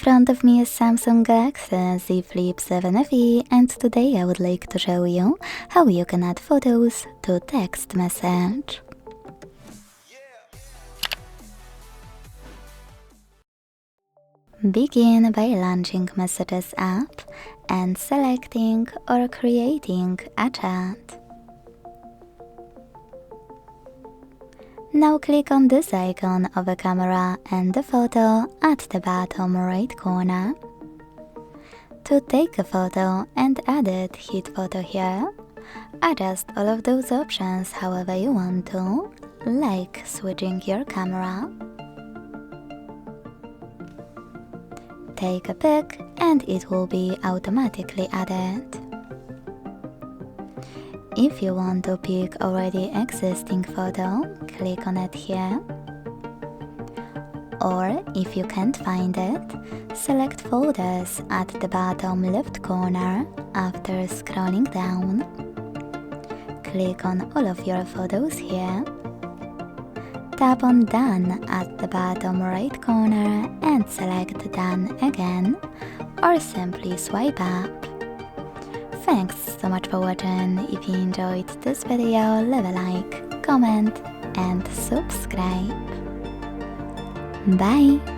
front of me is Samsung Galaxy Z Flip 7 FE, and today I would like to show you how you can add photos to text message. Begin by launching Messages app and selecting or creating a chat. Now click on this icon of a camera and the photo at the bottom right corner. To take a photo and add it, hit photo here. Adjust all of those options however you want to, like switching your camera. Take a pic and it will be automatically added. If you want to pick already existing photo, click on it here. Or if you can't find it, select Photos at the bottom left corner after scrolling down. Click on all of your photos here. Tap on Done at the bottom right corner and select Done again, or simply swipe up. Thanks so much for watching. If you enjoyed this video, leave a like, comment and subscribe. Bye!